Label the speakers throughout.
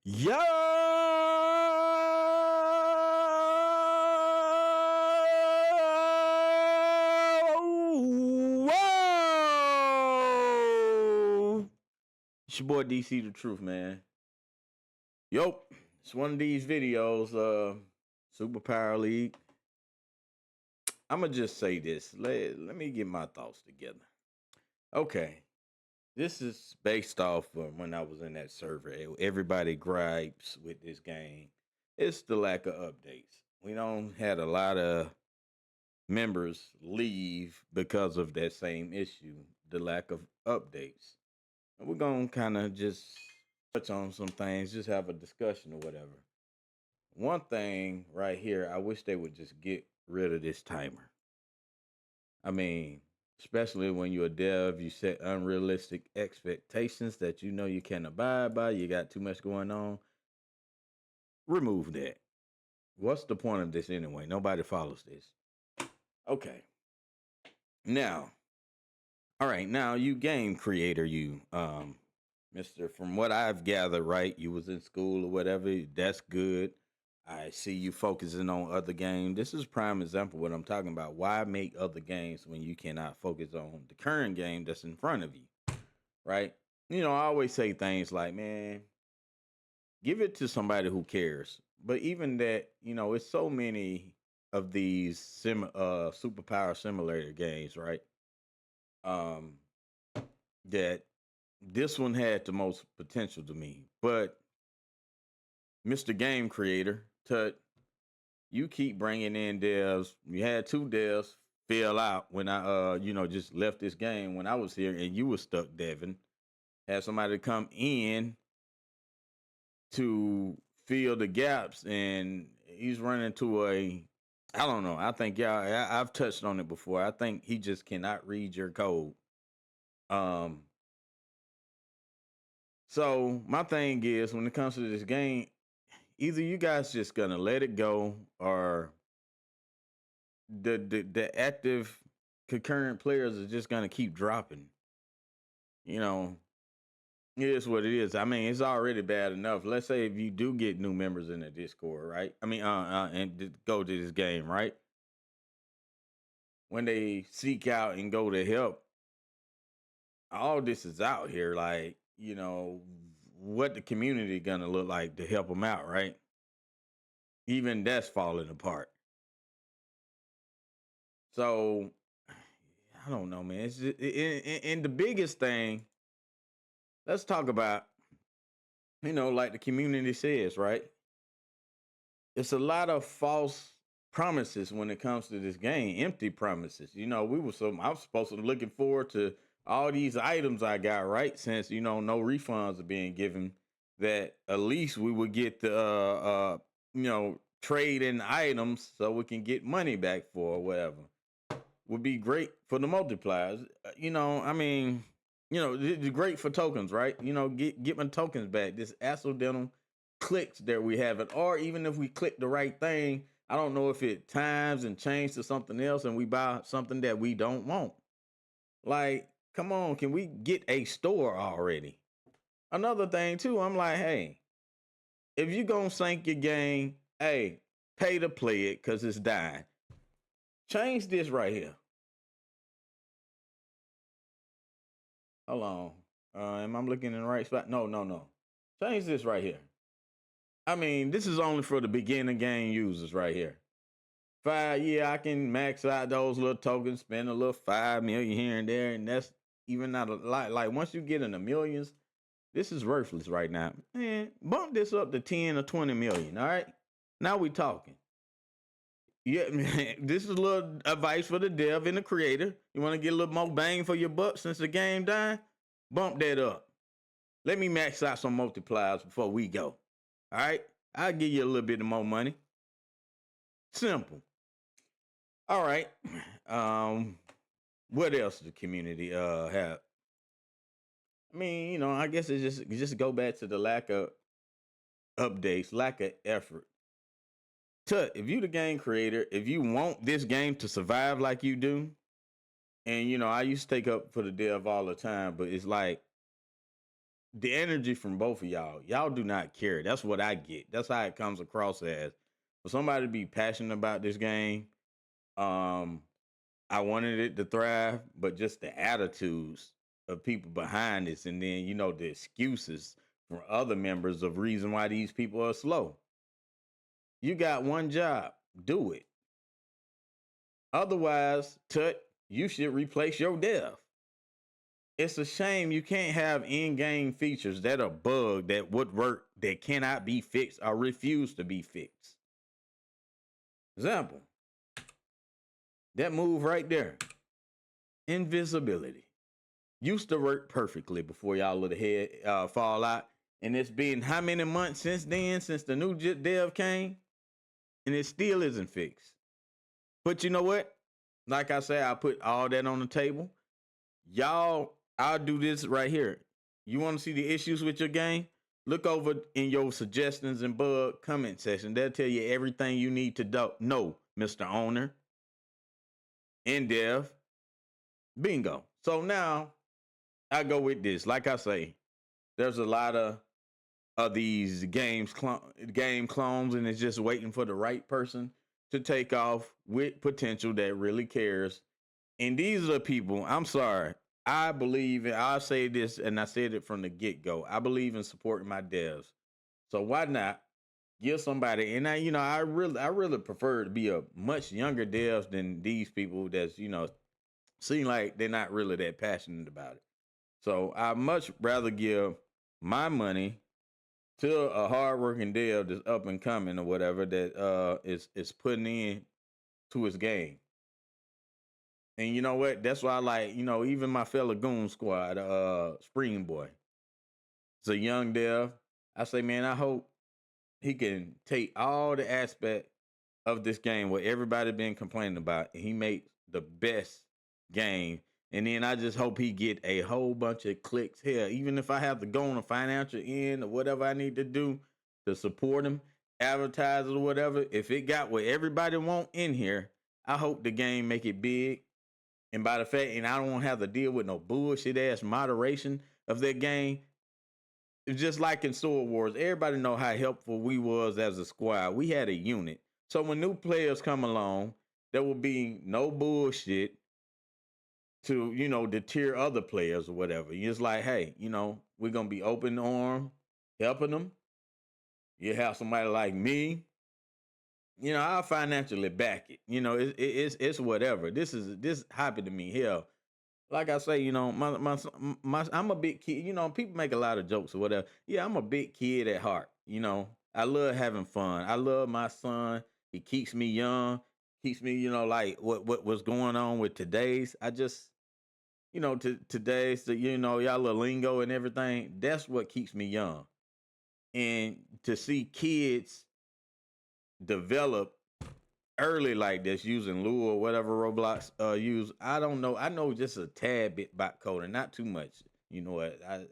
Speaker 1: Yo! Whoa! It's your boy DC the Truth, man. Yo, it's one of these videos, Superpower League. I'ma just say this. Let me get my thoughts together. Okay. This is based off of when I was in that server. Everybody gripes with this game. It's the lack of updates. We don't had a lot of members leave because of that same issue, the lack of updates. And we're gonna kind of just touch on some things, just have a discussion or whatever. One thing right here, I wish they would just get rid of this timer. I mean, especially when you're a dev, you set unrealistic expectations that you know you can't abide by. You got too much going on. Remove that. What's the point of this anyway? Nobody follows this. Okay. Now, all right. Now, you game creator, Mister. From what I've gathered, right? You was in school or whatever. That's good. I see you focusing on other games. This is prime example of what I'm talking about. Why make other games when you cannot focus on the current game that's in front of you, right? I always say things like, man, give it to somebody who cares. But even that, it's so many of these superpower simulator games, right? Um, that this one had the most potential to me. But Mr. Game Creator, Tut, you keep bringing in devs. You had two devs fail out when I, just left this game when I was here, and you were stuck, Devin. Had somebody come in to fill the gaps, and he's running to I don't know. I think I've touched on it before. I think he just cannot read your code. Um, so my thing is, when it comes to this game, either you guys just gonna let it go, or the active concurrent players are just gonna keep dropping. You know, it is what it is. I mean, it's already bad enough. Let's say if you do get new members in the Discord, right? I mean, go to this game, right? When they seek out and go to help, all this is out here. Like, what the community gonna look like to help them out, right? Even that's falling apart. So I don't know, man. It's just, and the biggest thing. Let's talk about, like the community says, right? It's a lot of false promises when it comes to this game, empty promises. I was supposed to be looking forward to all these items I got, right? Since, no refunds are being given, that at least we would get the, trade in items so we can get money back for or whatever. Would be great for the multipliers. I mean, it's great for tokens, right? Get my tokens back. This accidental clicks that we have it, or even if we click the right thing, I don't know if it times and changes to something else and we buy something that we don't want. Like, come on, can we get a store already? Another thing too, I'm like, hey, if you gonna sink your game, hey, pay to play it because it's dying. Change this right here. Hold on. Am I looking in the right spot? No. Change this right here. I mean, this is only for the beginner game users right here. Yeah, I can max out those little tokens, spend a little 5 million here and there, and that's even not a lot. Like, once you get in the millions, this is worthless right now. Man, bump this up to 10 or 20 million. All right. Now we talking. Yeah, man, this is a little advice for the dev and the creator. You want to get a little more bang for your buck since the game dying? Bump that up. Let me max out some multipliers before we go. All right? I'll give you a little bit more money. Simple. All right. What else does the community have? I mean, I guess it's just go back to the lack of updates, lack of effort. Tut, if you the game creator, if you want this game to survive like you do, and I used to take up for the dev all the time, but it's like the energy from both of y'all do not care. That's what I get. That's how it comes across as. For somebody to be passionate about this game, um, I wanted it to thrive, but just the attitudes of people behind this, and then the excuses from other members of reason why these people are slow. You got one job, do it. Otherwise, Tut, you should replace your dev. It's a shame you can't have in-game features that are bugged that would work that cannot be fixed or refuse to be fixed. Example, that move right there, invisibility, used to work perfectly before y'all let the head fall out. And it's been how many months since then, since the new dev came, and it still isn't fixed. But you know what? Like I said, I put all that on the table. Y'all, I'll do this right here. You want to see the issues with your game? Look over in your suggestions and bug comment section. They'll tell you everything you need to know, Mr. Owner. In dev. Bingo. So now I go with this. Like I say, there's a lot of these game clones, and it's just waiting for the right person to take off with potential that really cares. And these are the people, I'm sorry, I believe, and I'll say this, and I said it from the get-go, I believe in supporting my devs. So why not give somebody, and I really prefer to be a much younger devs than these people that's, seem like they're not really that passionate about it. So I much rather give my money to a hardworking dev that's up and coming or whatever that is putting in to his game. And you know what? That's why I like, even my fellow Goon Squad, Spring Boy. It's a young dev. I say, man, I hope he can take all the aspect of this game what everybody been complaining about, and he makes the best game. And then I just hope he get a whole bunch of clicks here. Even if I have to go on a financial end or whatever I need to do to support him, advertise or whatever, if it got what everybody want in here, I hope the game make it big. And by the fact, and I don't want to have to deal with no bullshit ass moderation of that game. It's just like in Sword Wars. Everybody know how helpful we was as a squad. We had a unit. So when new players come along, there will be no bullshit to, deter other players or whatever. It's like, hey, we're gonna be open arm, helping them. You have somebody like me, I'll financially back it. It's whatever. This happy to me. Hell, like I say, my I'm a big kid. People make a lot of jokes or whatever. Yeah, I'm a big kid at heart. I love having fun. I love my son. He keeps me young. Keeps me, like what's going on with today's. I just, today's, y'all little lingo and everything. That's what keeps me young. And to see kids develop early like this using Lua or whatever Roblox use. I don't know. I know just a tad bit about coding, not too much. You know what? I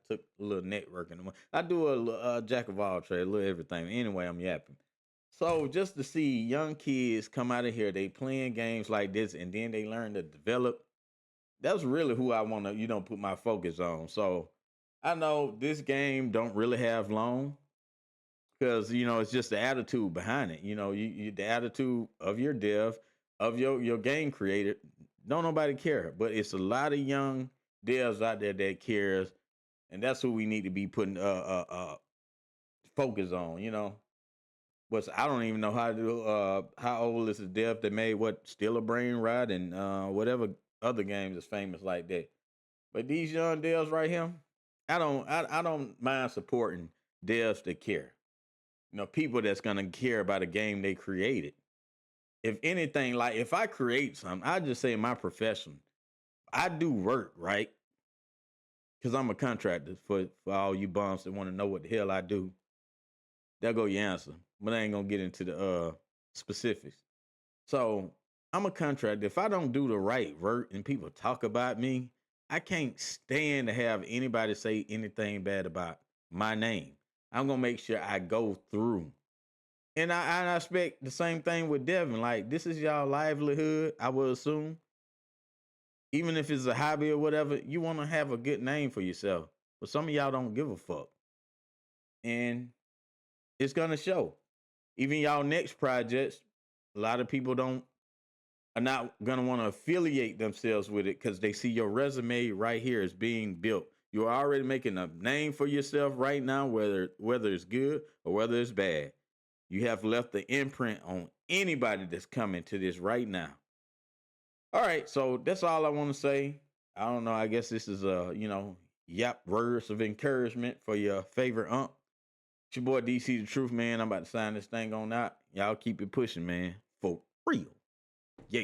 Speaker 1: took a little networking. I do a jack of all trades, a little everything. Anyway, I'm yapping. So just to see young kids come out of here, they playing games like this, and then they learn to develop. That's really who I want to, put my focus on. So I know this game don't really have long because it's just the attitude behind it. The attitude of your dev, of your game creator. Don't nobody care, but it's a lot of young devs out there that cares, and that's who we need to be putting focus on. But I don't even know how old is the dev that made what Still a Brain Ride and whatever other games is famous like that. But these young devs right here, I don't mind supporting devs that care. People that's gonna care about a game they created. If anything, like if I create something, I just say in my profession, I do work, right? Because I'm a contractor for all you bums that want to know what the hell I do. There go your answer. But I ain't gonna get into the specifics. So I'm a contractor. If I don't do the right work and people talk about me, I can't stand to have anybody say anything bad about my name. I'm gonna make sure I go through. And I expect the same thing with Devin. Like, this is y'all livelihood, I would assume. Even if it's a hobby or whatever, you want to have a good name for yourself. but some of y'all don't give a fuck. And it's gonna show. Even y'all next projects, a lot of people don't are not gonna want to affiliate themselves with it because they see your resume right here is being built. You're already making a name for yourself right now, whether it's good or whether it's bad. You have left the imprint on anybody that's coming to this right now. All right, so that's all I want to say. I don't know. I guess this is yap words of encouragement for your favorite ump. It's your boy DC the Truth, man. I'm about to sign this thing on out. Y'all keep it pushing, man. For real. Yeah.